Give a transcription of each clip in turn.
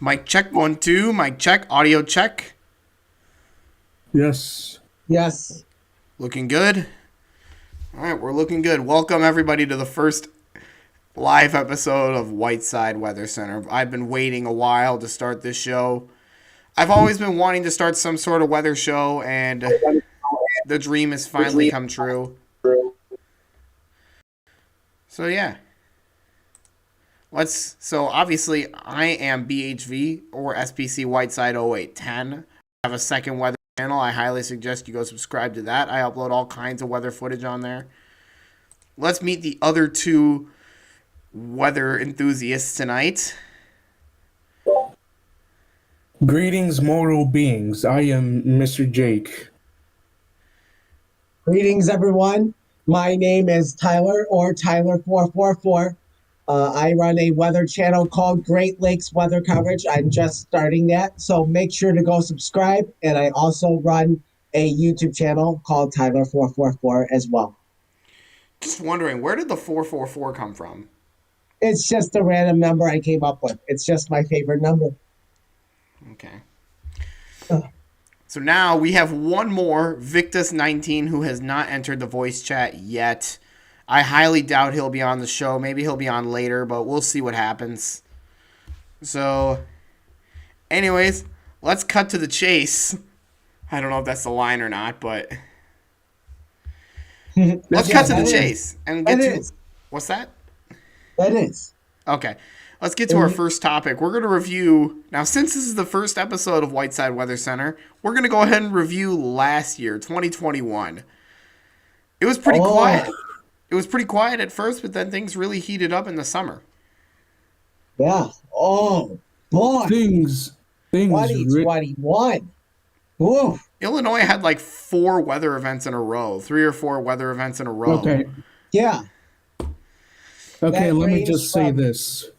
Mic check, 1, 2. Mic check, audio check. Yes. Yes. Looking good? All right, we're looking good. Welcome, everybody, to the first live episode of Whiteside Weather Center. I've been waiting a while to start this show. I've always been wanting to start some sort of weather show, and the dream has finally come true. So, yeah. So obviously, I am BHV or SPC Whiteside 0810. I have a second weather channel. I highly suggest you go subscribe to that. I upload all kinds of weather footage on there. Let's meet the other two weather enthusiasts tonight. Greetings, mortal beings. I am Mr. Jake. Greetings, everyone. My name is Tyler, or Tyler444. I run a weather channel called Great Lakes Weather Coverage. I'm just starting that, so make sure to go subscribe. And I also run a YouTube channel called Tyler444 as well. Just wondering, where did the 444 come from? It's just a random number I came up with. It's just my favorite number. Okay. Uh, So now we have one more, Victus19, who has not entered the voice chat yet. I highly doubt he'll be on the show. Maybe he'll be on later, but we'll see what happens. So, anyways, let's cut to the chase. I don't know if that's the line or not, but let's cut to the chase and get to... What's that? That is. Okay. Let's get to our first topic. We're going to review... Now, since this is the first episode of Whiteside Weather Center, we're going to go ahead and review last year, 2021. It was pretty quiet. It was pretty quiet at first, but then things really heated up in the summer. Yeah. Oh, boy. Things 2021. Woo. Illinois had like 4 weather events in a row. 3 or 4 weather events in a row. Okay. Yeah. Okay, That let me range just say from- this.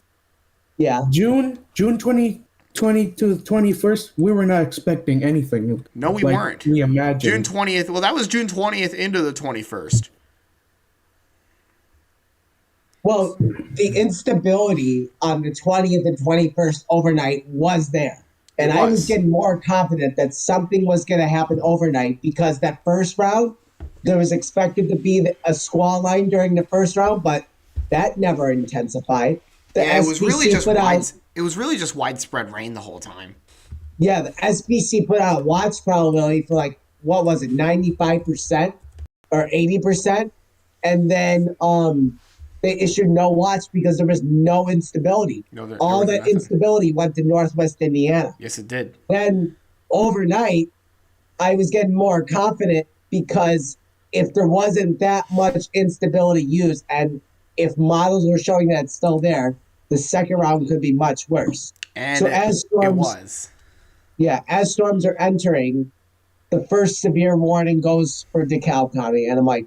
Yeah. June 2020 to the 21st, we were not expecting anything. No, we like weren't. We imagined. June 20th. Well, that was June 20th into the 21st. Well, the instability on the 20th and 21st overnight was there. And It I was was. getting more confident that something was going to happen overnight because that first round, there was expected to be a squall line during the first round, but that never intensified. The Yeah, it was really SPC just put out, it was really just widespread rain the whole time. yeah, the SPC put out watch probability for like, what was it, 95% or 80%? And then they issued no watch because there was no instability. No, there All was that nothing. instability went to Northwest Indiana. Yes, it did. Then overnight, I was getting more confident because if there wasn't that much instability used and if models were showing that it's still there, the second round could be much worse. And So as it storms, was. yeah, as storms are entering, the first severe warning goes for DeKalb County, and I'm like,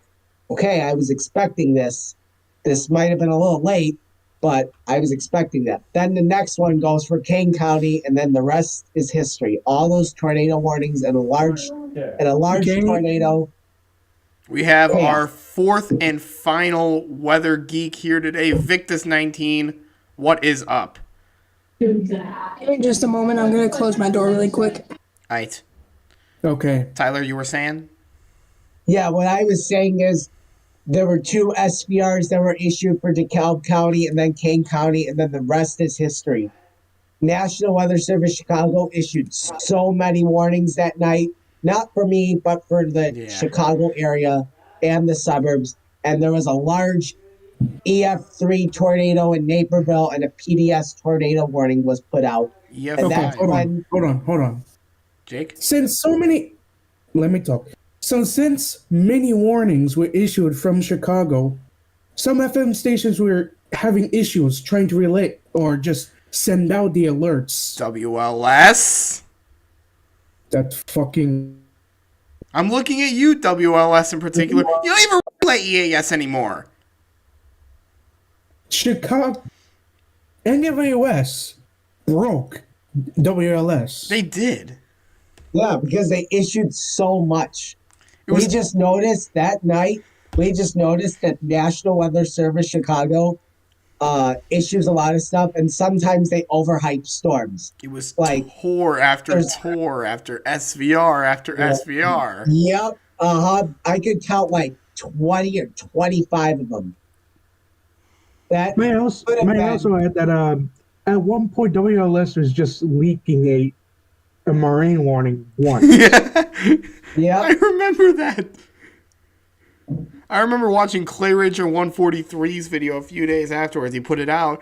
okay, I was expecting this. This might have been a little late, but I was expecting that. Then the next one goes for Kane County, and then the rest is history. All those tornado warnings and a large Okay. tornado. We have Yeah. our fourth and final weather geek here today, Victus19. What is up? Give me just a moment. I'm going to close my door really quick. All right. Okay. Tyler, you were saying? Yeah, what I was saying is there were 2 SVRs that were issued for DeKalb County and then Kane County, and then the rest is history. National Weather Service Chicago issued so many warnings that night, not for me, but for the Chicago area and the suburbs. And there was a large EF3 tornado in Naperville, and a PDS tornado warning was put out. Yeah, And Okay, that's hold when, on. Jake? Let me talk. So since many warnings were issued from Chicago, some FM stations were having issues trying to relay or just send out the alerts. WLS? That fucking... I'm looking at you, WLS in particular. You don't even relay EAS anymore. Chicago... NWS broke WLS. They did. yeah, because they issued so much. It was We just noticed that night, that National Weather Service Chicago issues a lot of stuff, and sometimes they overhype storms. It was Like tour after there's, tour after SVR after SVR. yep, I could count like 20 or 25 of them. That could have May I also been, add that at one point WLS was just leaking a marine warning once. Yeah. I yep. remember that. I remember watching Clay Ranger 143's video a few days afterwards. He put it out,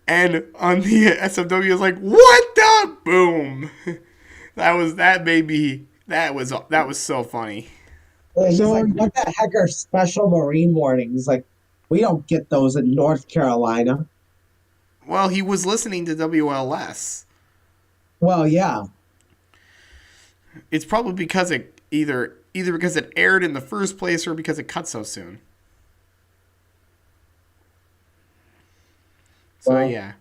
and on the SFW, was like, "What the boom?" That was so funny. He's So like, what the heck are special marine warnings? Like, we don't get those in North Carolina. Well, he was listening to WLS. Well, yeah. It's probably because it either because it aired in the first place or because it cut so soon. So Well, yeah.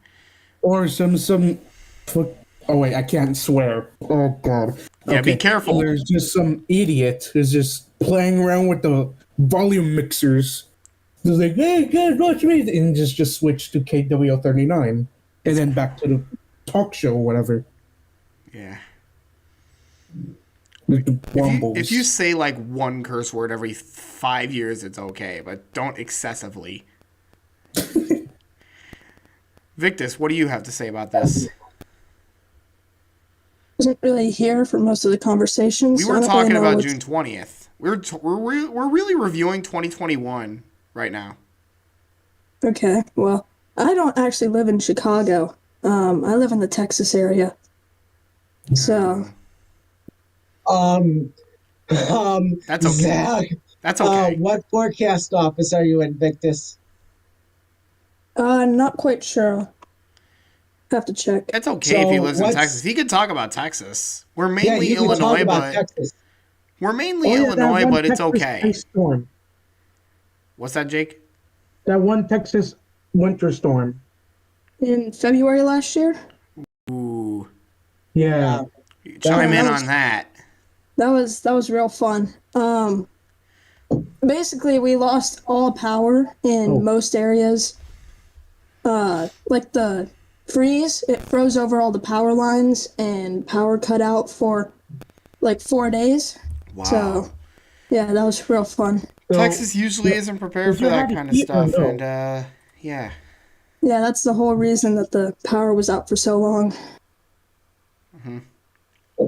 or oh wait, I can't swear. Oh god. Yeah, be careful. There's just some idiot who's just playing around with the volume mixers. He's like, hey guys, watch me, and just switch to KW39, and then back to the talk show or whatever. Yeah. With the Wombles. If you say like one curse word every 5 years, it's okay, but don't excessively. Victus, what do you have to say about this? Wasn't really here for most of the conversations. We so I were don't talking really know about what's- June 20th. We're really reviewing 2021 right now. Okay, well, I don't actually live in Chicago. I live in the Texas area. So, Um, That's okay. Zach, That's okay. what forecast office are you in, Victus? not quite sure. Have to check. It's okay if he So lives in what's- Texas. He could talk about Texas. We're Yeah, mainly you can talk Illinois, about but Texas. we're mainly Oh, yeah, that Illinois, one but it's Texas okay. ice storm. What's that, Jake? That one Texas winter storm. In February last year, Ooh, Yeah. chime in that was- on that. that was real fun. Basically, we lost all power in Oh. most areas. Like the freeze, it froze over all the power lines and power cut out for like 4 days. Wow. So, yeah, that was real fun. So, Texas usually isn't prepared if for you that had kind of heat or stuff, no? and yeah. Yeah, that's the whole reason that the power was out for so long.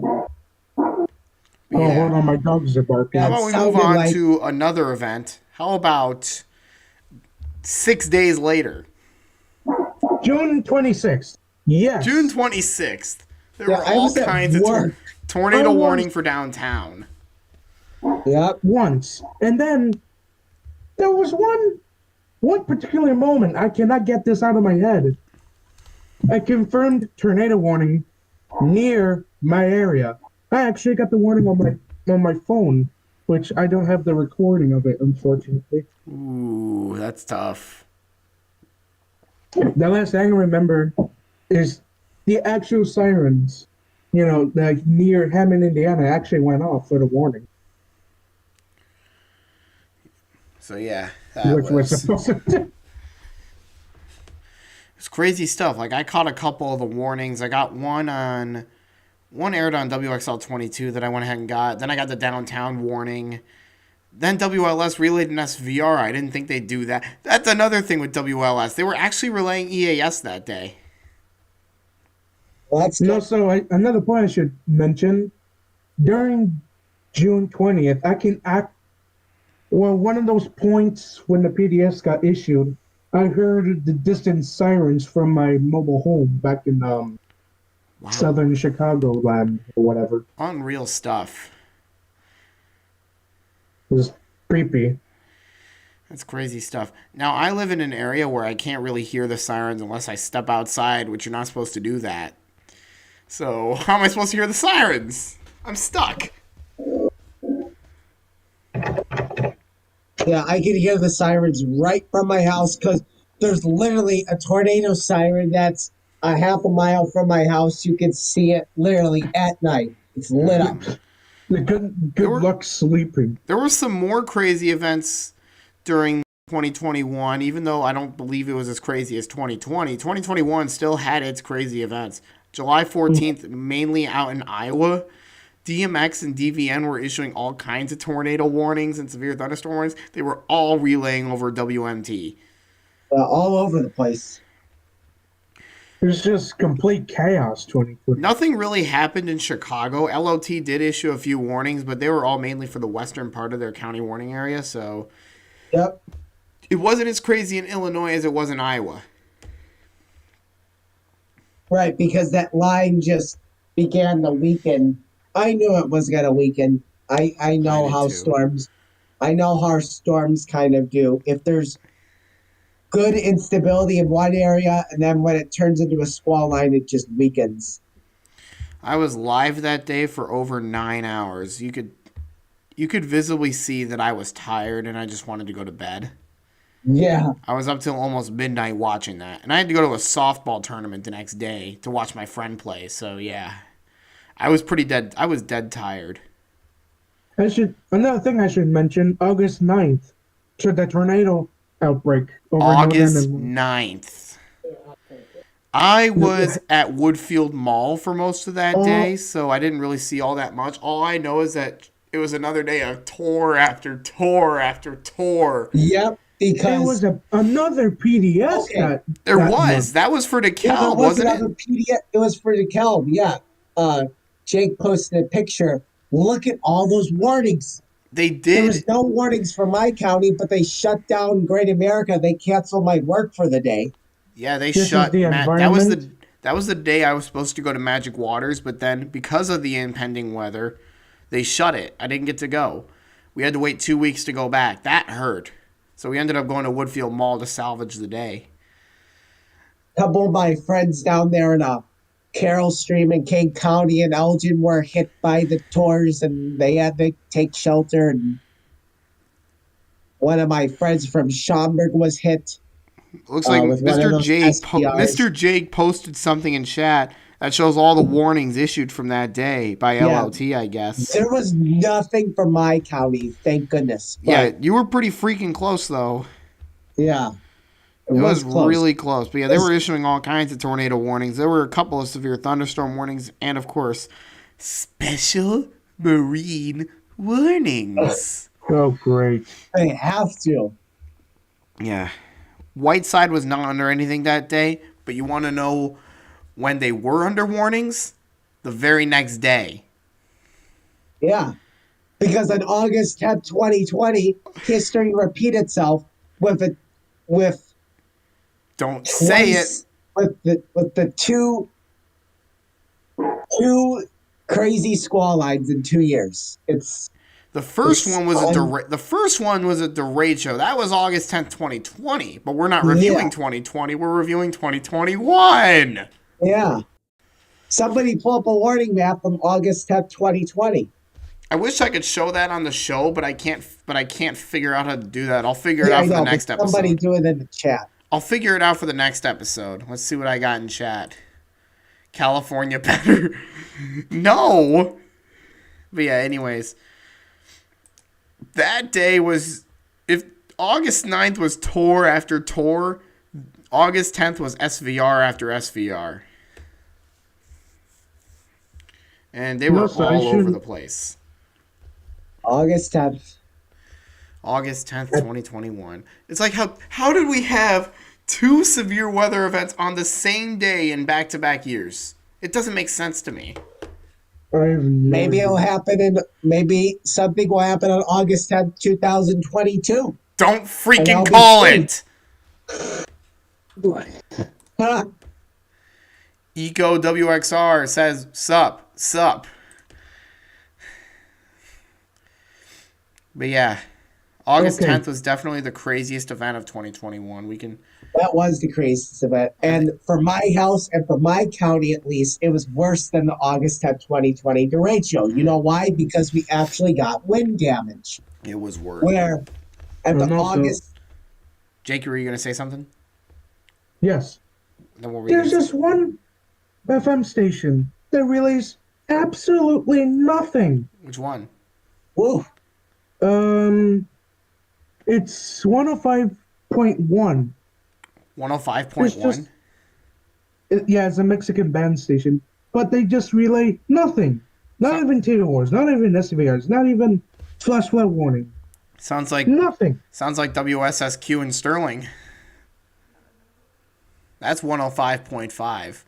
Oh, Yeah. hold on, my dogs are barking. How Yeah. about we sounded move on like- to another event? How about 6 days later, June 26th. Yes. June 26th? There Yeah, were I all was at kinds of work. tornado I was- warning for downtown. Yep. Once. And then there was one particular moment. I cannot get this out of my head. A confirmed tornado warning near my area. I actually got the warning on my phone, which I don't have the recording of it, unfortunately. Ooh, that's tough. The last thing I remember is the actual sirens. You know, like near Hammond, Indiana, actually went off for the warning, So yeah, that which was was supposed to. it's crazy stuff. Like I caught a couple of the warnings. I got one aired on WXL 22 that I went ahead and got. Then I got the downtown warning. Then WLS relayed an SVR. I didn't think they'd do that. That's another thing with WLS. They were actually relaying EAS that day. Well, that's No, good. so another point I should mention during June 20th, I can act. Well, one of those points when the PDS got issued, I heard the distant sirens from my mobile home back in Wow. southern Chicagoland or whatever. Unreal stuff. It was creepy. That's crazy stuff. Now, I live in an area where I can't really hear the sirens unless I step outside, which you're not supposed to do that. So, how am I supposed to hear the sirens? I'm stuck. Yeah, I can hear the sirens right from my house because there's literally a tornado siren that's a half a mile from my house. You can see it literally at night. It's lit up. Good were- luck sleeping. There were some more crazy events during 2021, even though I don't believe it was as crazy as 2020. 2021 still had its crazy events. July 14th, mainly out in Iowa, DMX and DVN were issuing all kinds of tornado warnings and severe thunderstorm warnings. They were all relaying over WMT. All over the place. It was just complete chaos. 2020. Nothing really happened in Chicago. LOT did issue a few warnings, but they were all mainly for the western part of their county warning area, so Yep. it wasn't as crazy in Illinois as it was in Iowa. Right, because that line just began to weaken. I knew it was going to weaken. I know did how too. storms kind of do. If there's good instability in one area, and then when it turns into a squall line, it just weakens. I was live that day for over 9 hours. You could visibly see that I was tired and I just wanted to go to bed. Yeah. I was up till almost midnight watching that. And I had to go to a softball tournament the next day to watch my friend play. So, yeah. I was pretty dead. I was dead tired. Another thing I should mention, August 9th, so the tornado outbreak over August northern 9th. I was at Woodfield Mall for most of that day, so I didn't really see all that much. All I know is that it was another day of tour after tour after tour. Yep. Because There was another PDS Okay. There that was. month. That was for yeah, DeKalb, there was wasn't another it? PDF. It was for DeKalb. Yeah. Jake posted a picture. Look at all those warnings. They There did. was no warnings for my county, but they shut down Great America. They canceled my work for the day. Yeah, they This is shut the that was environment? that was the day I was supposed to go to Magic Waters, but then because of the impending weather, they shut it. I didn't get to go. We had to wait 2 weeks to go back. That hurt. So we ended up going to Woodfield Mall to salvage the day. A couple of my friends down there in Carroll Stream in King County and Elgin were hit by the tours, and they had to take shelter. And one of my friends from Schaumburg was hit. Looks like with one of Mr. those Mr. Jake posted something in chat that shows all the warnings issued from that day by Yeah. LLT, I guess. There was nothing for my county, thank goodness. Yeah, But you were pretty freaking close though. yeah, It was close. really close. But yeah, they It's- were issuing all kinds of tornado warnings. There were a couple of severe thunderstorm warnings and, of course, special marine warnings. Oh, great. They have to. Yeah. Whiteside was not under anything that day, but you want to know when they were under warnings? The very next day. Yeah. Because on August 10th, 2020, history repeat itself with Don't say twice, it. with the two crazy squall lines in 2 years. It's The first It's one was fun. the first one was a derecho. That was August 10th, 2020. But we're not reviewing Yeah. 2020. We're reviewing 2021. yeah. Somebody pull up a warning map from August 10th, 2020. I wish I could show that on the show, but I can't. But I can't figure out how to do that. I'll figure it Yeah, out I for know, the but next somebody episode. do it in the chat. I'll figure it out for the next episode. Let's see what I got in chat. California better. No. But yeah, anyways. That day was, if August 9th was tour after tour, August 10th was SVR after SVR. And they were Plus, I all over shouldn't- the place. August 10th. August 10th, 2021. It's like, how did we have two severe weather events on the same day in back-to-back years? It doesn't make sense to me. I have no Maybe idea. it'll happen maybe something will happen on August 10th, 2022. Don't And freaking I'll be call free. it! Boy. Huh? Eco WXR says, sup. But yeah, August Okay. 10th was definitely the craziest event of 2021. That was the craziest event. And for my house and for my county, at least, it was worse than the August 10th, 2020 derecho. You know why? Because we actually got wind damage. It was worse. Where at the And also- August, Jake, were you going to say something? Yes. Then what were you There's gonna this one FM station that relays absolutely nothing. say? Which one? woo, Um, It's 105.1. 105.1? Yeah, it's a Mexican band station, but they just relay nothing. Not So, even TV Wars, not even SVRs, not even flash flood warning. sounds like Nothing. WSSQ in Sterling. That's 105.5.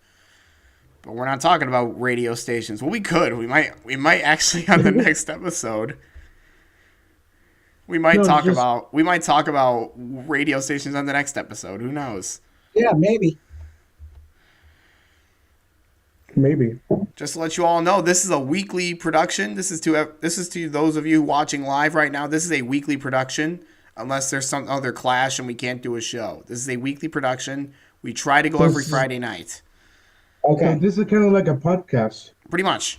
But we're not talking about radio stations. Well, we could. We might actually on the next episode. We might talk about radio stations on the next episode. Who knows? Yeah, maybe. Maybe. Just to let you all know, this is a weekly production. This is to those of you watching live right now. This is a weekly production, unless there's some other clash and we can't do a show. This is a weekly production. We try to go every Friday night. Okay. So this is kind of like a podcast. Pretty much.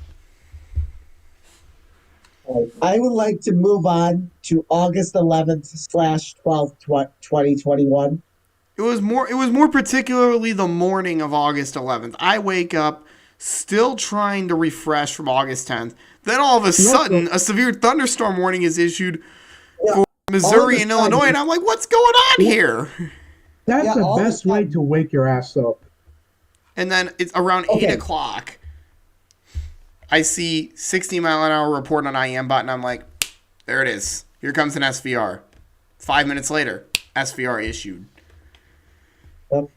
I would like to move on to August 11th/12th, 2021. It was more particularly the morning of August 11th. I wake up still trying to refresh from August 10th. Then all of a sudden, a severe thunderstorm warning is issued for Missouri and Illinois, and I'm like, what's going on here? That's the best way to wake your ass up. And then it's around 8 o'clock. I see 60-mile-an-hour report on IM-Bot, and I'm like, there it is. Here comes an SVR. 5 minutes later, SVR issued. And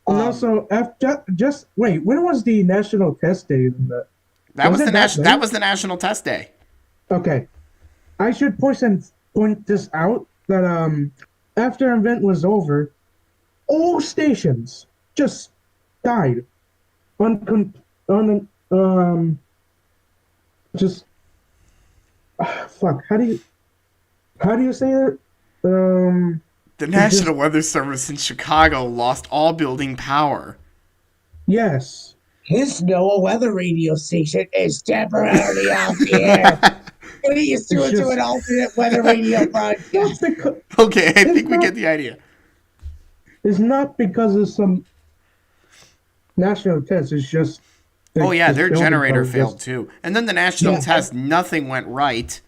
also, just wait. When was the national test day? That was the national test day. Okay, I should point this out that after the event was over, all stations just died just fuck. How do you say it? The National Weather Service in Chicago lost all building power. Yes. His NOAA weather radio station is temporarily off the air. What are you doing to an alternate weather radio broadcast? Okay, I think we get the idea. It's not because of some national test. It's just... their generator failed too. And then the national test, nothing went right.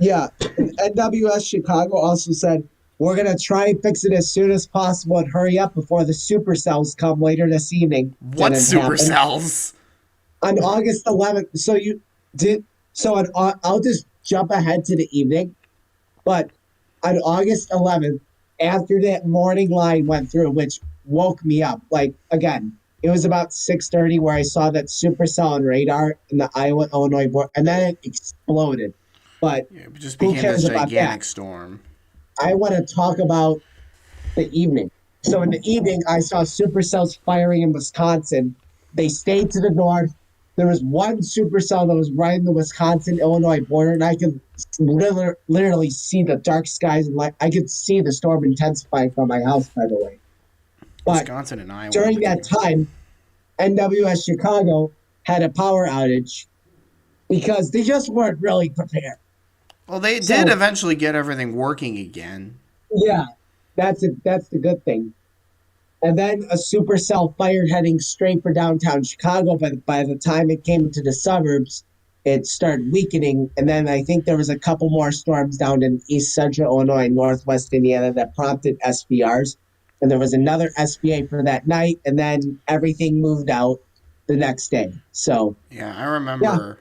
Yeah. NWS Chicago also said, we're going to try and fix it as soon as possible and hurry up before the supercells come later this evening. What supercells? On August 11th. I'll just jump ahead to the evening. But on August 11th, after that morning line went through, which woke me up, like, again, it was about 6:30 where I saw that supercell on radar in the Iowa-Illinois border, and then it exploded. But it just became this gigantic storm. I want to talk about the evening. So in the evening, I saw supercells firing in Wisconsin. They stayed to the north. There was one supercell that was right in the Wisconsin-Illinois border, and I could literally see the dark skies. And I could see the storm intensifying from my house, by the way. But Wisconsin and Iowa. During that time, NWS Chicago had a power outage because they just weren't really prepared. Well, they did eventually get everything working again. Yeah, that's the good thing. And then a supercell fired heading straight for downtown Chicago, but by the time it came to the suburbs, it started weakening. And then I think there was a couple more storms down in East Central Illinois and Northwest Indiana that prompted SVRs. And there was another SVA for that night, and then everything moved out the next day. So I remember.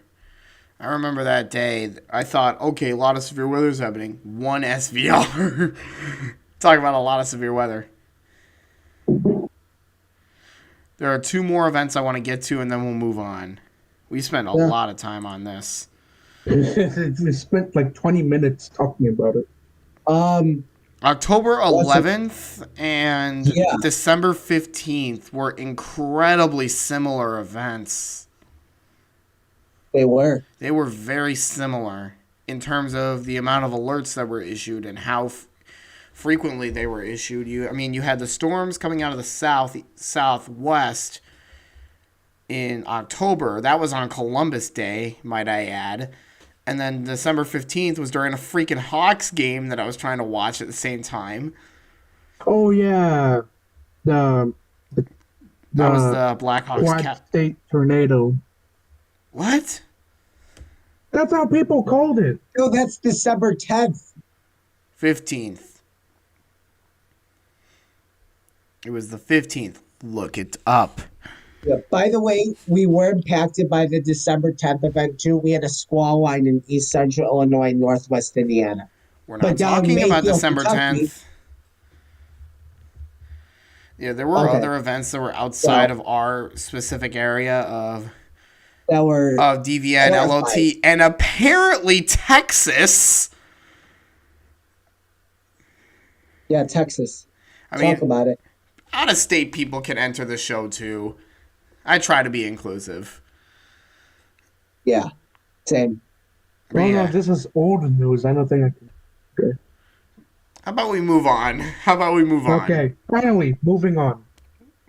I remember that day. I thought, okay, a lot of severe weather is happening. One SVR. Talking about a lot of severe weather. There are 2 more events I want to get to, and then we'll move on. We spent a lot of time on this. We spent like 20 minutes talking about it. October 11th and December 15th were incredibly similar events. They were very similar in terms of the amount of alerts that were issued and how frequently they were issued. You had the storms coming out of the southwest in October. That was on Columbus Day, might I add. And then December 15th was during a freaking Hawks game that I was trying to watch at the same time. Oh, yeah. That was the Blackhawks Quad State tornado. What? That's how people called it. No, that's December 10th. 15th. It was the 15th. Look it up. Yeah. By the way, we were impacted by the December 10th event too. We had a squall line in East Central Illinois, Northwest Indiana. We're But not down in talking about Mayfield, December Kentucky, 10th. Yeah, there were okay, other events that were outside well, of our specific area that were of DVN, horrifying. LOT, and apparently Texas. Yeah, Texas. I Talk mean, about it. out of state people can enter the show too. I try to be inclusive. Yeah, same. But Oh no, yeah. this is old news. I don't think I can. Okay. How about we move on? Okay. Finally, moving on.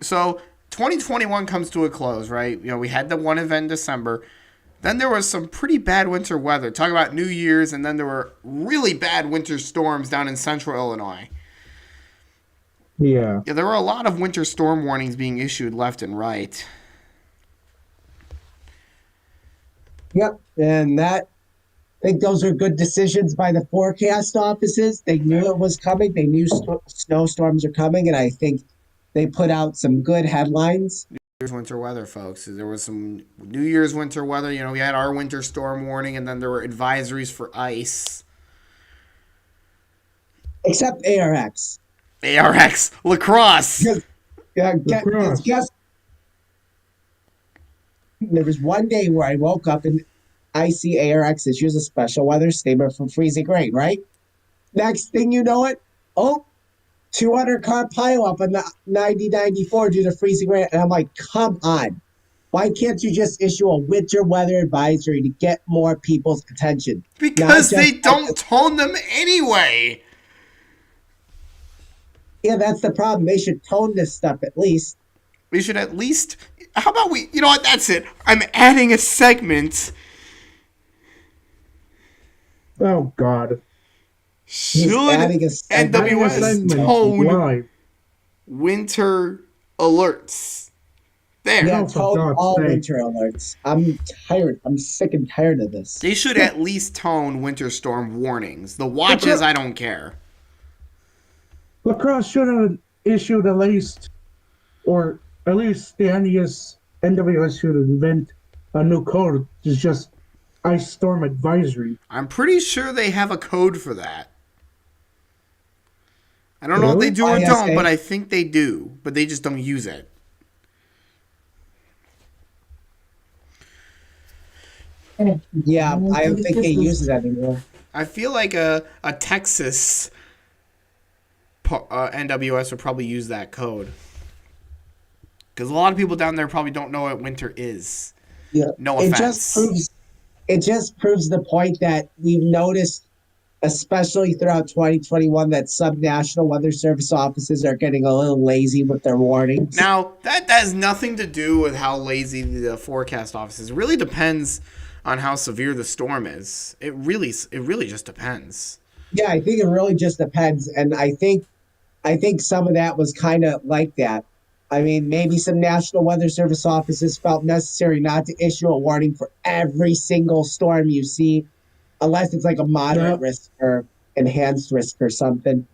So 2021 comes to a close, right? You know, we had the one event in December. Then there was some pretty bad winter weather. Talk about New Year's, and then there were really bad winter storms down in central Illinois. Yeah. Yeah, there were a lot of winter storm warnings being issued left and right. Yep, and that I think those are good decisions by the forecast offices. They knew it was coming. They knew snowstorms are coming, and I think they put out some good headlines. Here's winter weather, folks. There was some New Year's winter weather. You know, we had our winter storm warning, and then there were advisories for ice. Except ARX. ARX lacrosse. Guess there was one day where I woke up and I see ARX issues a special weather statement for freezing rain, right? Next thing you know it, 200 car pileup on the 9094 due to freezing rain. And I'm like, come on. Why can't you just issue a winter weather advisory to get more people's attention? Because they don't tone them anyway. Yeah, that's the problem. They should tone this stuff at least. We should at least. How about we? You know what? That's it. I'm adding a segment. Oh God. Should adding a segment. NWS tone winter alerts? There. Yeah, Oh, for tone God's all sake. winter alerts. I'm tired. I'm sick and tired of this. They should at least tone winter storm warnings. The watches, I don't care. Lacrosse should have issued at least, or at least the NWS should invent a new code. It's just ice storm advisory. I'm pretty sure they have a code for that. I don't know if they do or ISA? don't, but I think they do. But they just don't use it. Yeah, I don't think they use it anymore. I feel like a Texas NWS would probably use that code. Because a lot of people down there probably don't know what winter is. Yeah. No It offense. just proves the point that we've noticed, especially throughout 2021, that some National Weather Service offices are getting a little lazy with their warnings. Now, that has nothing to do with how lazy the forecast office is. It really depends on how severe the storm is. It really just depends. Yeah, I think it really just depends, and I think some of that was kind of like that. I mean, maybe some National Weather Service offices felt necessary not to issue a warning for every single storm you see, unless it's like a moderate risk or enhanced risk or something.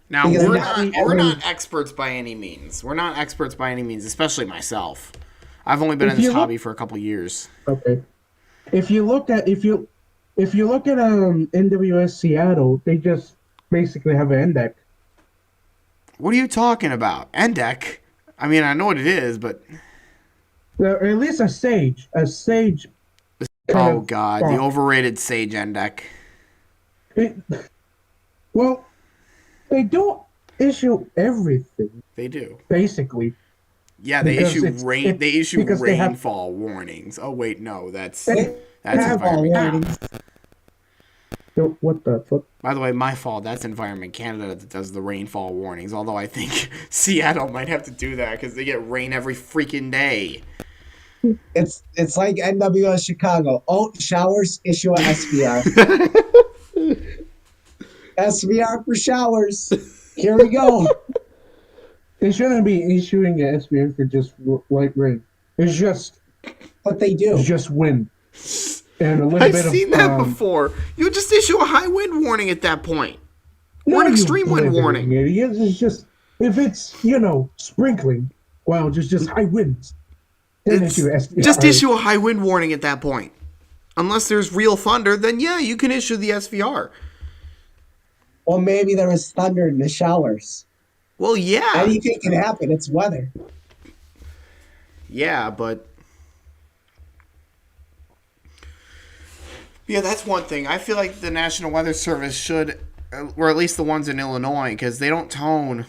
Now, Because we're not experts by any means. We're not experts by any means, especially myself. I've only been in this hobby for a couple years. Okay. If you look at NWS Seattle, they just basically have an NDEC. What are you talking about? NDEC? I mean, I know what it is, but... Or at least a Sage. A Sage. Oh, God. The overrated Sage NDEC. Well, they don't issue everything, They do. basically. Yeah, they Because issue it's- rain. They issue because they have- rainfall warnings. Oh wait, no, that's They have all Environment. warnings. So what the fuck? By the way, my fault. That's Environment Canada that does the rainfall warnings. Although I think Seattle might have to do that because they get rain every freaking day. It's like NWS Chicago. Oh, showers, issue a SVR. SVR for showers. Here we go. They shouldn't be issuing an SPN for just light rain. It's just What they do. wind. and a little I've bit seen of that before. You just issue a high wind warning at that point. Or an you extreme wind blithering warning. idiots. It's just if it's sprinkling, well, just high winds. Then issue SPR. Just issue a high wind warning at that point. Unless there's real thunder, then yeah, you can issue the SVR. Well, maybe there was thunder in the showers. Well, yeah. Anything can happen. It's weather. Yeah, but... Yeah, that's one thing. I feel like the National Weather Service should, or at least the ones in Illinois, because they don't tone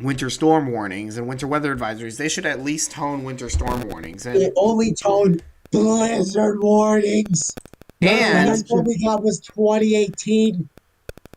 winter storm warnings and winter weather advisories. They should at least tone winter storm warnings. They only tone blizzard warnings. The last one we got was 2018.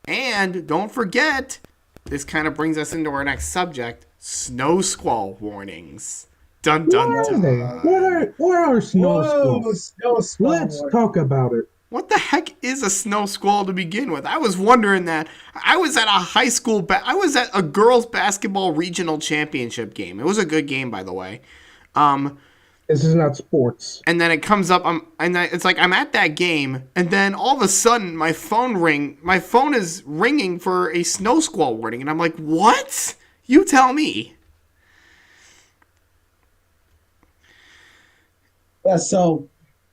And don't forget, this kind of brings us into our next subject, snow squall warnings. Dun dun What dun. are they? What are snow squalls? Snow squall Let's warning. talk about it. What the heck is a snow squall to begin with? I was wondering that. I was at a high school, I was at a girls basketball regional championship game. It was a good game, by the way. This is not sports. And then it comes up, it's like I'm at that game, and then all of a sudden my phone is ringing for a snow squall warning, and I'm like, what? You tell me. Yeah, so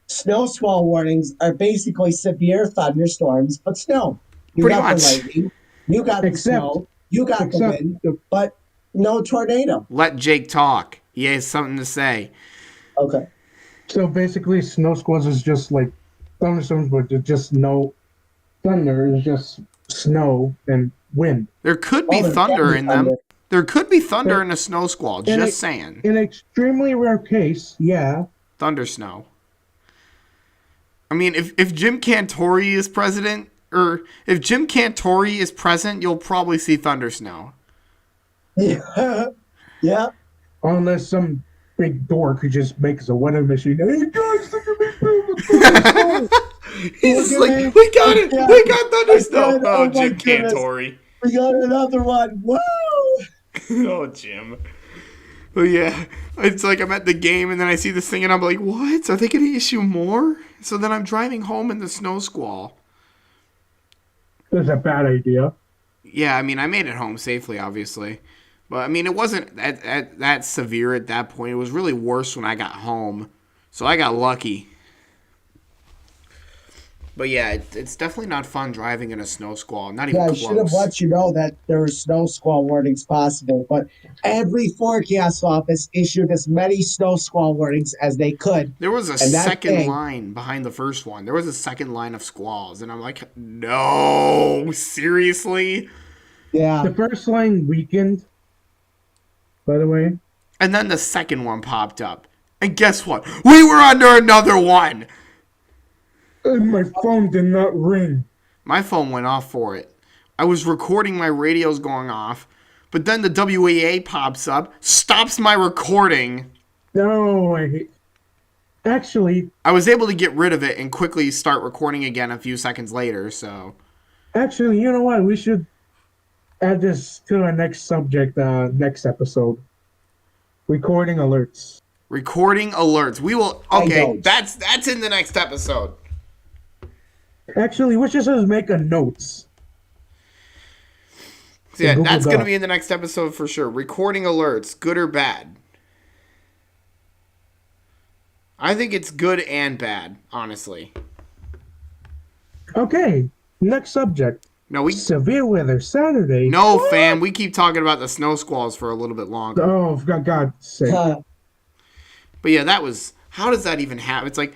snow squall warnings are basically severe thunderstorms, but snow. You Pretty got much. the lightning, you got the snow, you got the wind, but no tornado. Let Jake talk. He has something to say. Okay. So basically, snow squalls is just like thunderstorms, but there's just no thunder. It's just snow and wind. There could be there's thunder definitely in them. thunder. There could be thunder in a snow squall. In Just a- saying. In extremely rare case, yeah. Thunder snow. I mean, if Jim Cantori is president, or if Jim Cantori is present, you'll probably see thunder snow. Yeah. Yeah. Unless some big dork who just makes a weather machine. Hey guys, look at me build a thunder storm. He's Look like, at me. we got it. Yeah. We got thunder I snow. said, Oh, oh my Jim goodness. Cantori. We got another one. Woo! Oh, Jim. But yeah, it's like I'm at the game and then I see this thing and I'm like, what? Are they going to issue more? So then I'm driving home in the snow squall. That's a bad idea. Yeah, I mean, I made it home safely, obviously. But, I mean, it wasn't that severe at that point. It was really worse when I got home. So I got lucky. But, yeah, it's definitely not fun driving in a snow squall. Not even Yeah, I close. should have let you know that there were snow squall warnings possible, but every forecast office issued as many snow squall warnings as they could. There was a And that second thing- line behind the first one. There was a second line of squalls. And I'm like, no, seriously? Yeah. The first line weakened, by the way. And then the second one popped up. And guess what? We were under another one. And my phone did not ring. My phone went off for it. I was recording, my radio's going off. But then the WEA pops up, stops my recording. No, actually, I was able to get rid of it and quickly start recording again a few seconds later, so. you know what? We should add this to our next subject, next episode. Recording alerts. Recording alerts. We will. I Okay, don't. that's in the next episode. Actually, we should just make a notes. So yeah, Google that's going to Doc. be in the next episode for sure. Recording alerts, good or bad? I think it's good and bad, honestly. Okay, next subject. No, Severe weather Saturday. no, fam. We keep talking about the snow squalls for a little bit longer. Oh, for God's sake. But yeah, that was. How does that even happen? It's like,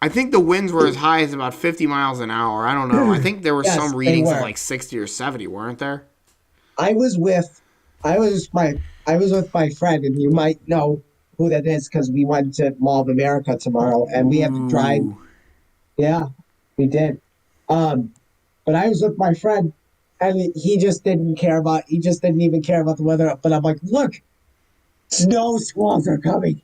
I think the winds were as high as about 50 miles an hour. I don't know. I think there were Yes, some they readings of were. like 60 or 70, weren't there? I was with my friend, and you might know who that is because we went to Mall of America tomorrow, and we have to drive. Ooh. Yeah, we did. But I was with my friend, and he just didn't care about. He just didn't even care about the weather. But I'm like, look, snow squalls are coming.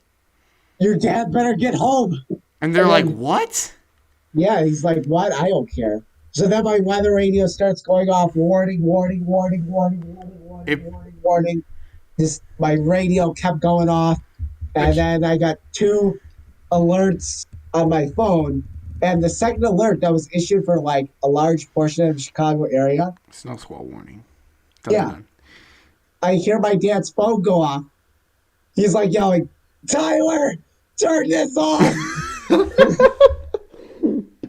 Your dad better get home. And they're And like, then- what? Yeah, he's like, what? I don't care. So then my weather radio starts going off, warning, warning, warning, warning, warning, warning, If- warning, warning. Just my radio kept going off, and then I got 2 alerts on my phone And the second alert that was issued for like a large portion of the Chicago area, Snow squall warning. yeah, I hear my dad's phone go off. He's like yelling, "Tyler, turn this off!"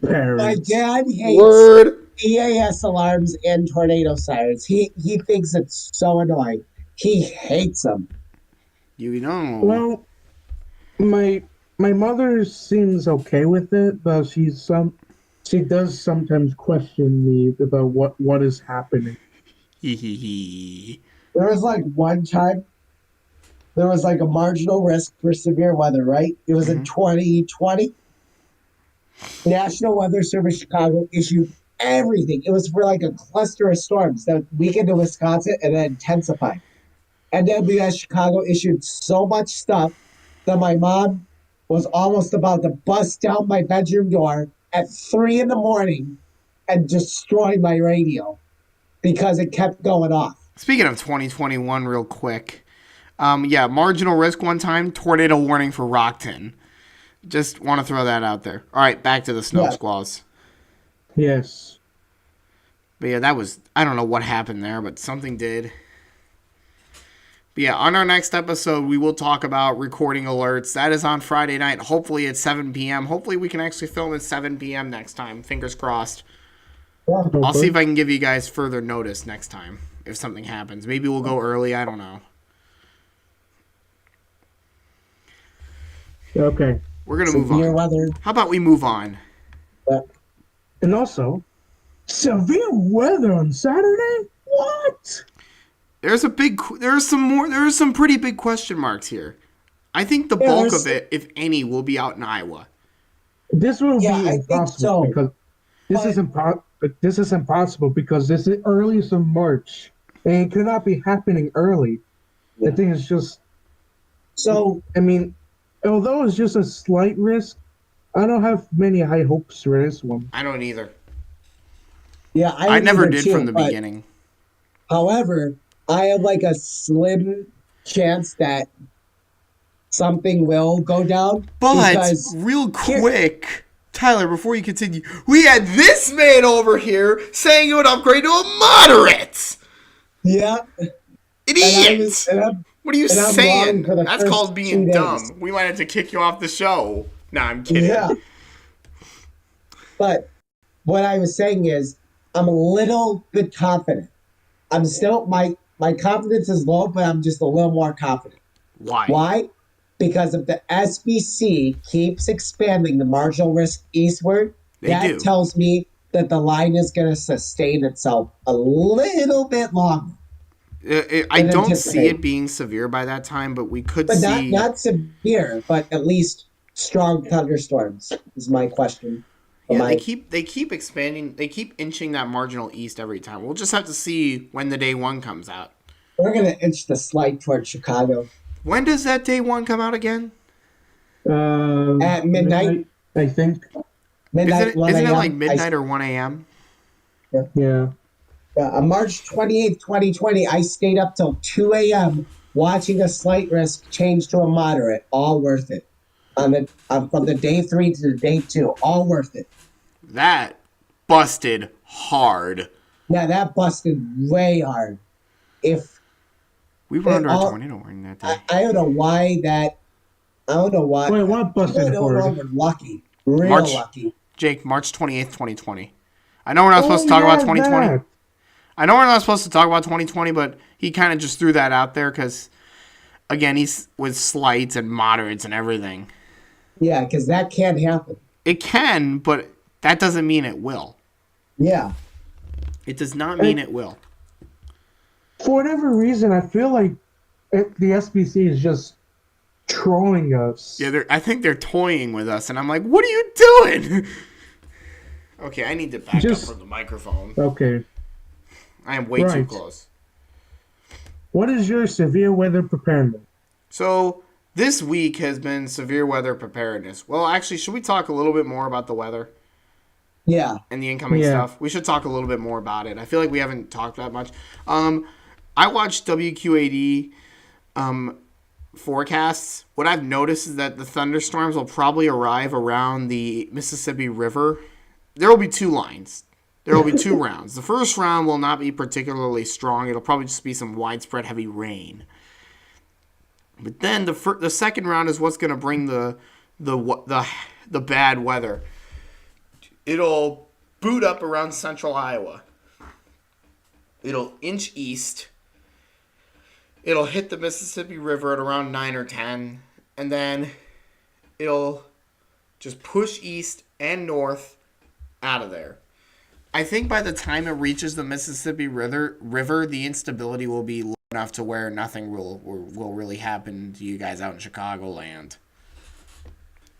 My Parents. dad hates Word. EAS alarms and tornado sirens. He thinks it's so annoying. He hates them. You know. Well, my mother seems okay with it, but she does sometimes question me about what is happening. Hee hee hee. There was like one time there was like a marginal risk for severe weather, right? It was in 2020. National Weather Service Chicago issued everything. It was for like a cluster of storms that weakened in Wisconsin and then intensified. NWS Chicago issued so much stuff that my mom was almost about to bust down my bedroom door at 3 in the morning and destroy my radio because it kept going off. Speaking of 2021, real quick. Yeah, marginal risk one time, tornado warning for Rockton. Just want to throw that out there. All right, back to the snow squalls. Yes. But yeah, that was, I don't know what happened there, but something did. But yeah, on our next episode, we will talk about recording alerts. That is on Friday night, hopefully at 7 p.m. Hopefully we can actually film at 7 p.m. next time. Fingers crossed. I'll see if I can give you guys further notice next time if something happens. Maybe we'll go early. I don't know. Okay. We're going to move on. Weather. How about we move on? And also, severe weather on Saturday? What? There are some pretty big question marks here. I think the bulk of it, if any, will be out in Iowa. This will be I think impossible so. because this is impossible because this is earliest of March and it could not be happening early. I think it's just So I mean, although it's just a slight risk, I don't have many high hopes for this one. I don't either. yeah, I never did too, from the but beginning. However, I have like a slim chance that something will go down. But because real quick, Tyler, before you continue, we had this man over here saying it would upgrade to a moderate. yeah, Idiot! What are you and I'm saying? wrong for the That's first called being 2 days. dumb. We might have to kick you off the show. Nah, I'm kidding. Yeah. But what I was saying is, I'm a little bit confident. I'm still my confidence is low, but I'm just a little more confident. Why? Why? Because if the SBC keeps expanding the marginal risk eastward, that tells me that the line is going to sustain itself a little bit longer. I don't see it being severe by that time, but we could but see. Not severe, but at least strong thunderstorms is my question. Yeah, they keep expanding. They keep inching that marginal east every time. We'll just have to see when the day one comes out. We're going to inch the slide towards Chicago. When does that day one come out again? At midnight, I think. Midnight, isn't it like midnight or 1 a.m.? Yeah. On March 28th, 2020, I stayed up till 2 a.m. watching a slight risk change to a moderate. All worth it. From the day 3 to the day 2, all worth it. That busted hard. Yeah, that busted way hard. If we were under a tornado warning that day. I don't know why that. I don't know why. Wait, what busted hard? Lucky, lucky. Jake, March 28th, 2020. I know we're not supposed to talk about 2020. That. I know we're not supposed to talk about 2020, but he kind of just threw that out there because, again, he's with slights and moderates and everything. Yeah, because that can't happen. It can, but that doesn't mean it will. Yeah. It does not mean it will. For whatever reason, I feel like the SBC is just trolling us. Yeah, I think they're toying with us, and I'm like, what are you doing? Okay, I need to back up from the microphone. Okay. I am way too close. What is your severe weather preparedness? So, this week has been severe weather preparedness. Well, actually, should we talk a little bit more about the weather? Yeah. And the incoming stuff? We should talk a little bit more about it. I feel like we haven't talked that much. I watched WQAD forecasts, what I've noticed is that the thunderstorms will probably arrive around the Mississippi River. There will be two lines. There will be two rounds. The first round will not be particularly strong. It'll probably just be some widespread heavy rain. But then the second round is what's going to bring the bad weather. It'll boot up around central Iowa. It'll inch east. It'll hit the Mississippi River at around 9 or 10. And then it'll just push east and north out of there. I think by the time it reaches the Mississippi River, the instability will be low enough to where nothing will really happen to you guys out in Chicagoland.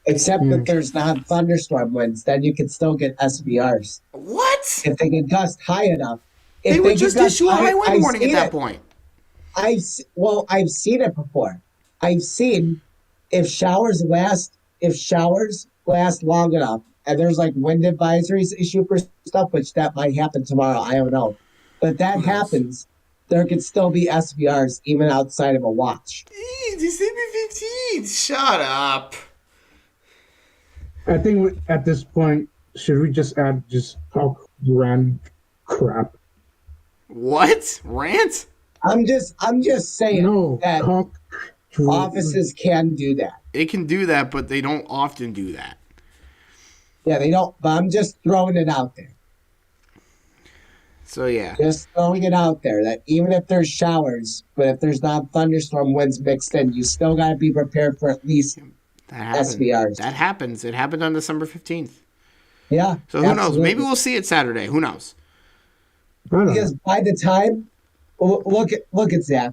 Except that there's not thunderstorm winds, then you can still get SBRs. What? If they can gust high enough. They would just issue a high wind warning at that point. I've seen it before. I've seen if showers last long enough, and there's like wind advisories issued for stuff, which that might happen tomorrow. I don't know. But if that happens, there could still be SVRs even outside of a watch. December 15th. Shut up. I think at this point, should we just add talk random crap? What? Rant? I'm just saying that offices can do that. It can do that, but they don't often do that. Yeah, they don't. But I'm just throwing it out there. So, yeah. Just throwing it out there that even if there's showers, but if there's not thunderstorm winds mixed in, you still got to be prepared for at least SVRs. That happens. It happened on December 15th. Yeah. So who knows? Maybe we'll see it Saturday. Who knows? Because by the time, look at Zach.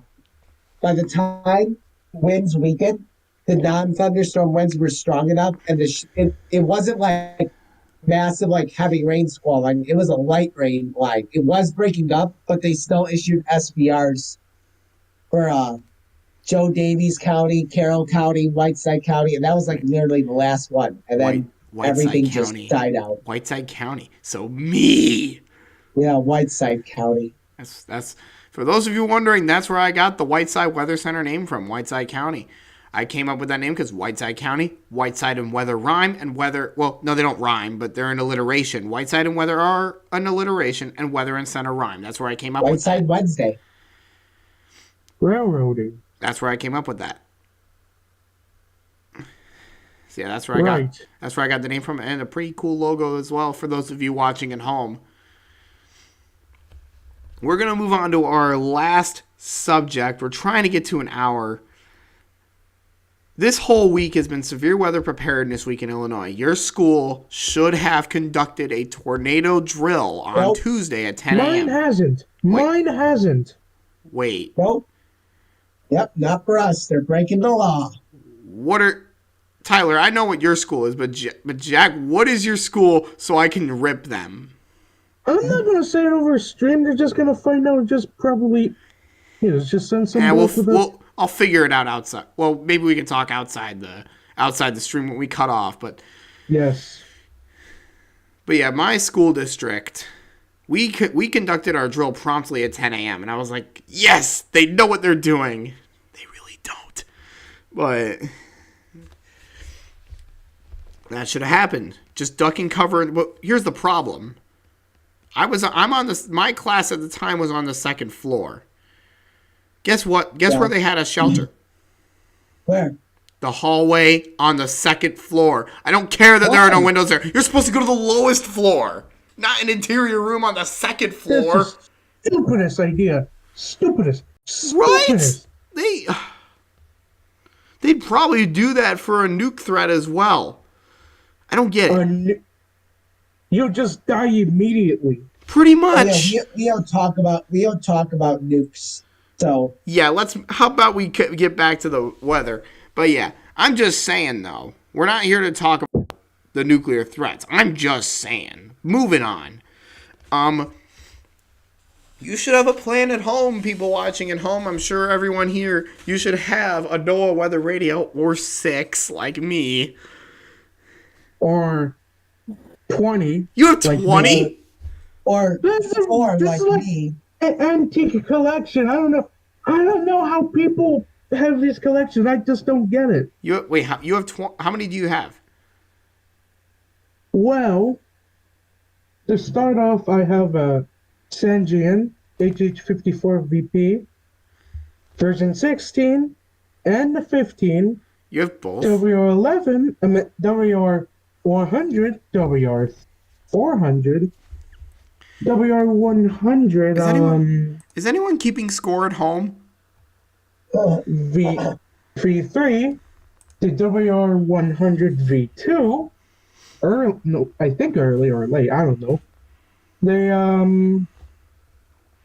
By the time winds weakened, the non-thunderstorm winds were strong enough, and it wasn't like massive, like heavy rain squall. I mean, it was a light rain. Like it was breaking up, but they still issued SVRs for Joe Davies County, Carroll County, Whiteside County, and that was like nearly the last one. And then everything just died out. Whiteside County. So me. Yeah, Whiteside County. That's for those of you wondering, that's where I got the Whiteside Weather Center name from, Whiteside County. I came up with that name because Whiteside County, Whiteside and weather rhyme, and weather, well, no, they don't rhyme, but they're an alliteration. Whiteside and weather are an alliteration, and weather and center rhyme. That's where I came up with that. Whiteside Wednesday. Railroading. That's where I came up with that. So yeah, that's where I got the name from, and a pretty cool logo as well for those of you watching at home. We're going to move on to our last subject. We're trying to get to an hour. This whole week has been Severe Weather Preparedness Week in Illinois. Your school should have conducted a tornado drill on Tuesday at 10 a.m. Mine hasn't. Wait. Nope. Yep, not for us. They're breaking the law. Tyler, I know what your school is, but Jack, what is your school so I can rip them? I'm not going to say it over a stream. They're just going to find out and just probably, just send some. I'll figure it out outside. Well, maybe we can talk outside the stream when we cut off. But yes. But yeah, my school district, we conducted our drill promptly at 10 a.m. and I was like, yes, they know what they're doing. They really don't. But that should have happened. Just duck and cover. But here's the problem. My class at the time was on the second floor. Guess what? Guess where they had a shelter? Where? The hallway on the second floor. I don't care that there are no windows there. You're supposed to go to the lowest floor, not an interior room on the second floor. Stupidest idea. Stupidest. Right? They'd probably do that for a nuke threat as well. I don't get it. You'll just die immediately. Pretty much. We don't talk about nukes. So yeah, how about we get back to the weather? But yeah, I'm just saying though, we're not here to talk about the nuclear threats. I'm just saying. Moving on. You should have a plan at home, people watching at home. I'm sure everyone here, you should have a NOAA weather radio or 6 like me. Or 20. You have 20? Or 4 like me. An antique collection. I don't know how people have these collections. I just don't get it. You have how many do you have? Well, to start off, I have a Sanjian HH54 VP version 16 and the 15, You have both. WR11, WR100, WR400, WR100, Is anyone keeping score at home? V V3, the WR100 V2, no, I think early or late, I don't know. The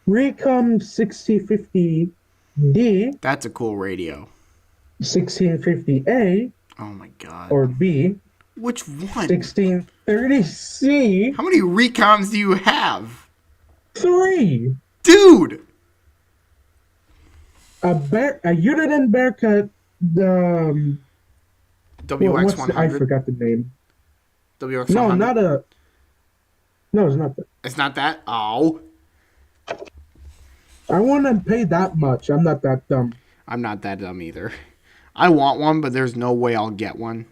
Recon 6050D, That's a cool radio. 1650A Oh my god. or B, Which one? 1630C, How many Recoms do you have? 3, Dude! a Uniden Bearcat, the I WX100? forgot the name. WX100? No, it's not that. It's not that? Oh. I want to pay that much. I'm not that dumb. I'm not that dumb either. I want one, but there's no way I'll get one.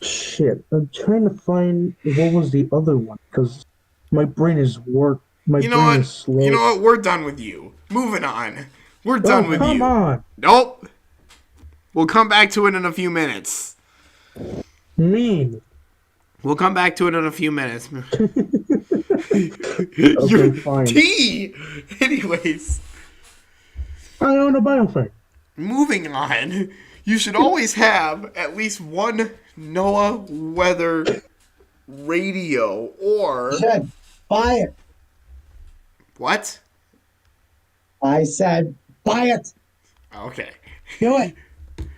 Shit, I'm trying to find what was the other one because my brain is My You know brain what? is slow. You know what? We're done with you. Moving on. We're done with you. Come on. Nope. We'll come back to it in a few minutes. Mean. We'll come back to it in a few minutes. Okay, fine. T. Anyways, I own a biofilm. moving on. You should always have at least one NOAA weather radio or Should buy it. what? I said buy it. Okay. Do it.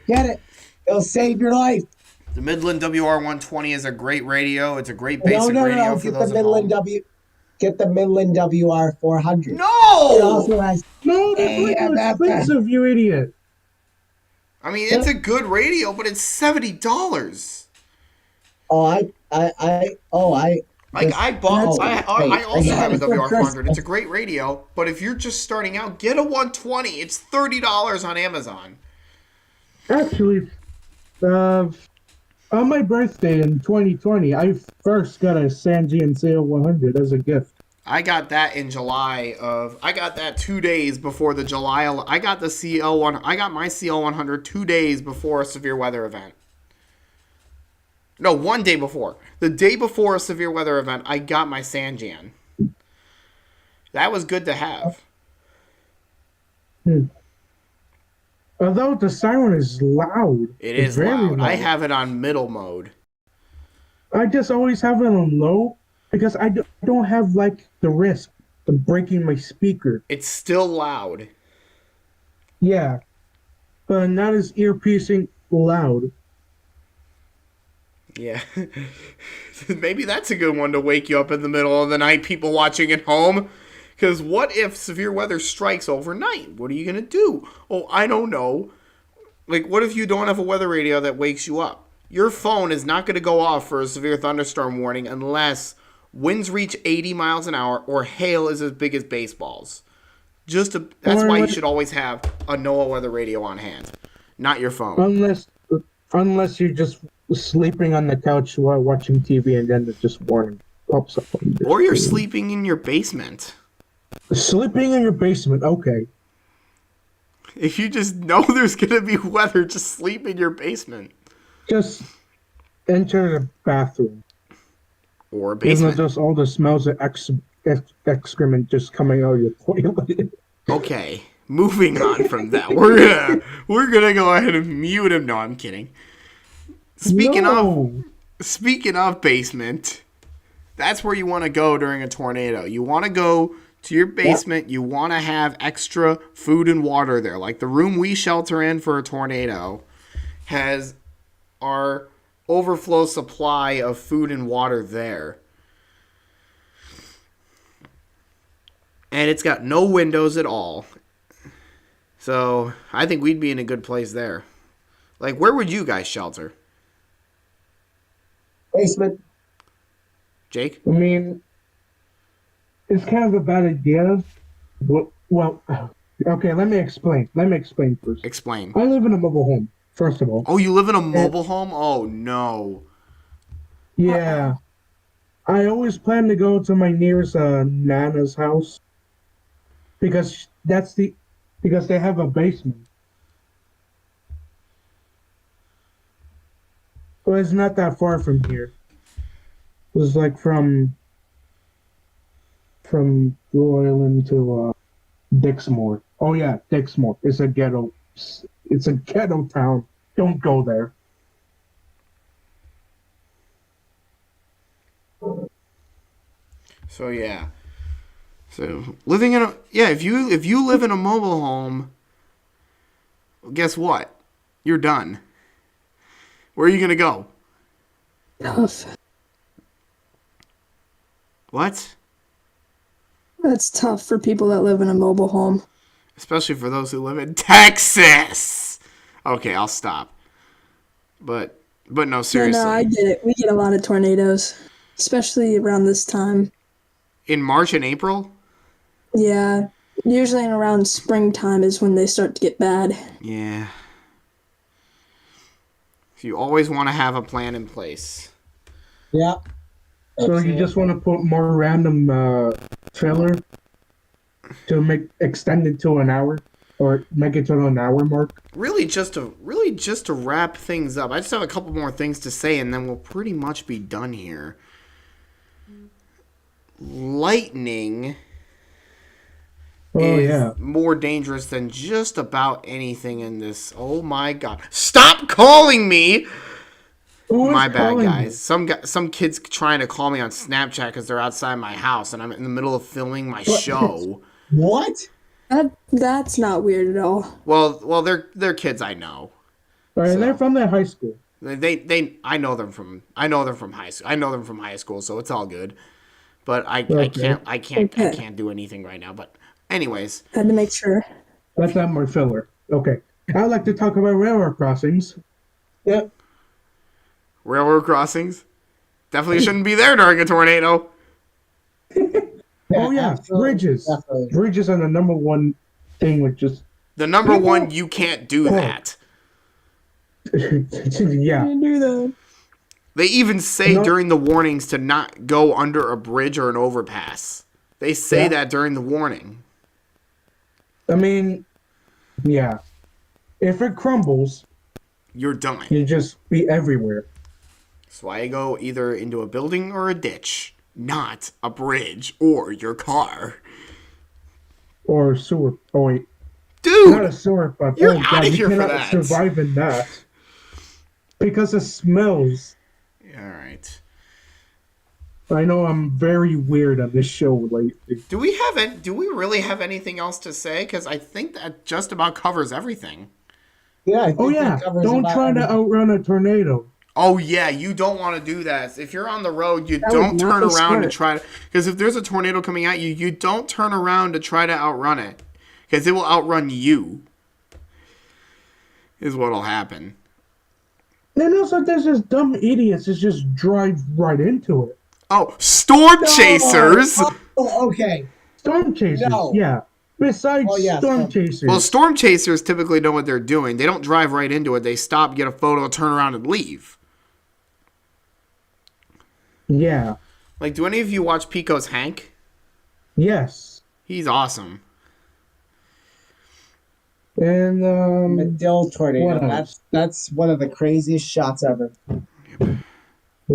Get it. It'll save your life. The Midland WR120 is a great radio. It's a great No, basic no, radio no. for Get the those at Midland home. Get the Midland WR400. It No! also has No, that's way too AMFM. expensive, you idiot. I mean, it's a good radio, but it's $70. I Like I bought, That's I great. also have a I got it for WR400. Christmas. It's a great radio, but if you're just starting out, get a 120. It's $30 on Amazon. Actually, on my birthday in 2020, I first got a Sanjian Sale 100 as a gift. I got that in July I got that 2 days before the July. I got the CL1. I got my CL100 2 days before a severe weather event. No, 1 day before. The day before a severe weather event, I got my Sanjan. That was good to have. Although the siren is loud. It It's is very loud. I have it on middle mode. I just always have it on low because I don't have like the risk of breaking my speaker. It's still loud. Yeah, but not as ear-piercing loud. Yeah. Maybe that's a good one to wake you up in the middle of the night, people watching at home. Because what if severe weather strikes overnight? What are you going to do? Oh, I don't know. Like, what if you don't have a weather radio that wakes you up? Your phone is not going to go off for a severe thunderstorm warning unless winds reach 80 miles an hour or hail is as big as baseballs. That's why you should always have a NOAA weather radio on hand, not your phone. Unless you're just sleeping on the couch while watching TV and then it just warning pops up on your Or you're screen. sleeping in your basement. Sleeping in your basement, okay. If you just know there's going to be weather, just sleep in your basement. Just enter the bathroom. Or a Isn't basement. it just all the smells of excrement just coming out of your toilet? Okay, moving on from that. We're gonna go ahead and mute him. No, I'm kidding. Speaking of basement, that's where you want to go during a tornado. You want to go to your basement. Yep. You want to have extra food and water there. Like the room we shelter in for a tornado has our overflow supply of food and water there. And it's got no windows at all. So I think we'd be in a good place there. Like, where would you guys shelter? Basement. Jake? I mean, it's kind of a bad idea Well, okay. Let me explain. Let me explain first. Explain. I live in a mobile home. First of all, Oh, you live in a and mobile home? Oh, no. yeah, I always plan to go to my nearest nana's house because because they have a basement. Well, it's not that far from here. It was like from Blue Island to Dixmoor. Oh yeah, Dixmoor. It's a ghetto. It's a ghetto town. Don't go there. So, yeah. So, living in a... Yeah, if you live in a mobile home, guess what? You're done. Where are you going to go? Tough. What? That's tough for people that live in a mobile home. Especially for those who live in Texas. Okay, I'll stop. But no, Yeah, no, seriously. I get it. We get a lot of tornadoes, especially around this time. In March and April? Yeah, usually in around springtime is when they start to get bad. Yeah. So you always want to have a plan in place. Yeah. So you just want to put more random filler to make extend it to an hour or make it to an hour mark. Really just to wrap things up. I just have a couple more things to say and then we'll pretty much be done here. Lightning Oh is yeah. more dangerous than just about anything in this. Oh my god. Stop calling me. Who is My bad, calling guys. you? Some kids trying to call me on Snapchat because they're outside my house and I'm in the middle of filming my show. What? That's not weird at all. Well, they're kids I know. All right, they're So from that high school. I know them from high school. I know them from high school, so it's all good. But Okay, I Okay, can't do anything right now. But anyways, had to make sure. let's have more filler. Okay, I'd like to talk about railroad crossings. Yep. railroad crossings definitely shouldn't be there during a tornado. Oh yeah, absolutely, bridges. definitely. Bridges are the number one thing with just The number one, people. you can't do Oh, that. yeah. Can't do that. They even say No. during the warnings to not go under a bridge or an overpass. They say Yeah. that during the warning. I mean, yeah. If it crumbles, You're done. you just be everywhere. That's why I go either into a building or a ditch, not a bridge or your car. Or sewer. Oh wait, not a Dude, sewer, but you're oh outta god, you here for cannot that. survive in that because it smells. all right. I know I'm very weird on this show lately. Do we really have anything else to say? Because I think that just about covers everything. Yeah, I think Oh that yeah, covers don't about try to everything. outrun a tornado. Oh yeah, you don't want to do that. If you're on the road, you That would don't not turn be around to smart. try to. Because if there's a tornado coming at you, you don't turn around to try to outrun it. Because it will outrun you. Is what'll happen. And also, there's just dumb idiots that just drive right into it. Oh, storm No! chasers. Oh, okay. Storm chasers, No. yeah. Besides Oh, yeah, storm storm- chasers, Well, storm chasers typically know what they're doing. They don't drive right into it. They stop, get a photo, turn around, and leave. yeah, Like, do any of you watch Pico's Hank? yes, He's awesome. and Medill tornado. what else? That's one of the craziest shots ever.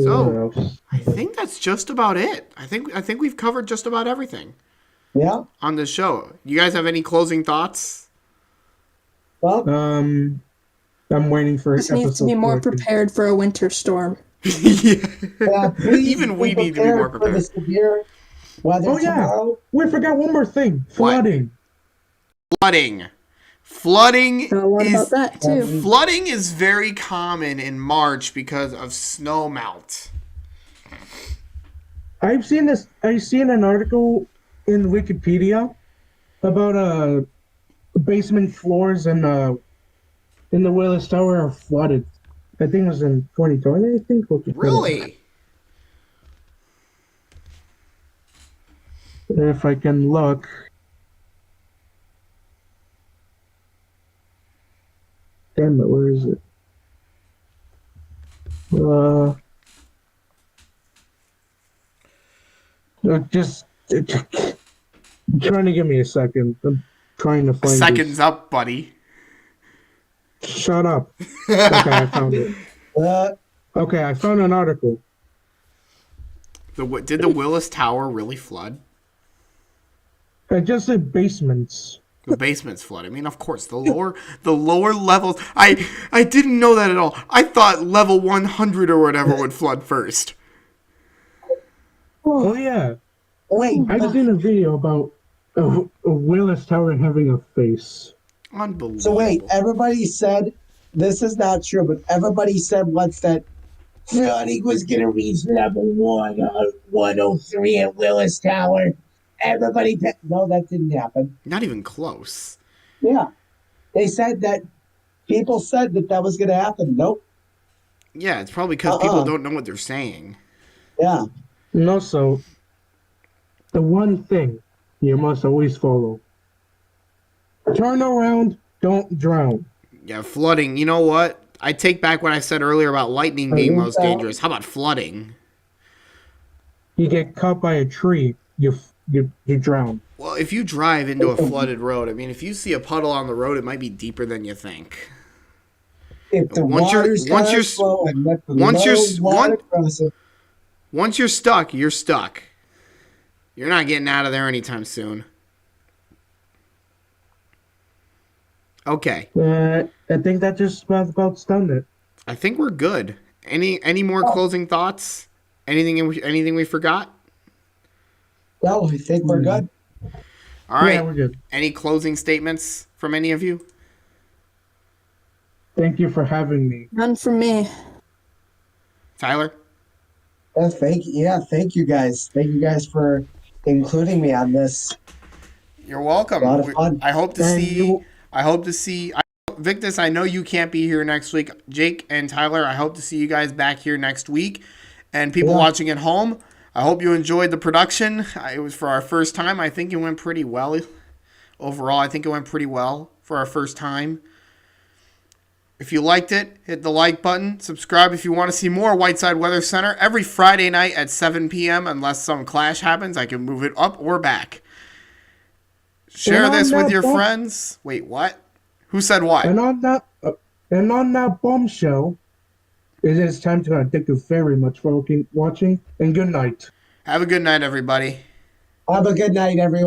So- What else? I think that's just about it. I think we've covered just about everything Yeah. on this show. You guys have any closing thoughts? Well, I'm waiting for Just needs to be episode more 14. prepared for a winter storm. Yeah. please Even we need to be more for the prepared. severe weather Oh yeah, tomorrow. we forgot one more thing: flooding. Flooding. Flooding What is about that too? flooding is very common in March because of snow melt. I've seen this. I've seen an article in Wikipedia about basement floors in the Willis Tower are flooded. I think it was in 2020. I think. Really? If I can look. Damn it, where is it? Uh, just trying to give me a second. I'm trying to A find second's this. up, buddy. Shut up. Okay, I found it. Uh, Okay, I found an article. Did the Willis Tower really flood? I just said basements. The basement's flood. I mean, of course, the lower levels. I didn't know that at all. I thought level 100 or whatever would flood first. Oh yeah, wait, I've seen a video about a Willis Tower having a face. Unbelievable. so wait, everybody said this is not true, but everybody said once that flooding was gonna reach level 103 at Willis Tower. Everybody, no, that didn't happen. Not even close. Yeah, they said that. People said that that was gonna happen. Nope. Yeah, it's probably because people don't know what they're saying. Yeah. And also, the one thing you must always follow: turn around, don't drown. Yeah, flooding. You know what? I take back what I said earlier about lightning being most dangerous. How about flooding? You get caught by a tree, you drown. Well, if you drive into a flooded road, I mean, if you see a puddle on the road, it might be deeper than you think. If the Once you're- water's once gonna you're- flow and let the once you're- low water cross it. Once you're stuck, you're stuck. You're not getting out of there anytime soon. Okay, I think that just about stunned it. I think we're good. Any more closing thoughts? Anything we forgot? No, I think we're good. All right. Yeah, we're good. Any closing statements from any of you? Thank you for having me. None from me. Tyler? Thank you guys. Thank you guys for including me on this. You're welcome. A lot of fun. I hope to And see. Victus, I know you can't be here next week. Jake and Tyler, I hope to see you guys back here next week. And people watching at home, I hope you enjoyed the production. It was for our first time. I think it went pretty well. Overall, I think it went pretty well for our first time. If you liked it, hit the like button. Subscribe if you want to see more Whiteside Weather Center every Friday night at 7 p.m. Unless some clash happens, I can move it up or back. Share this with your friends. Wait, what? Who said what? And on that bombshell, it is time to thank you very much for watching, and good night. Have a good night, everybody. Have a good night, everyone.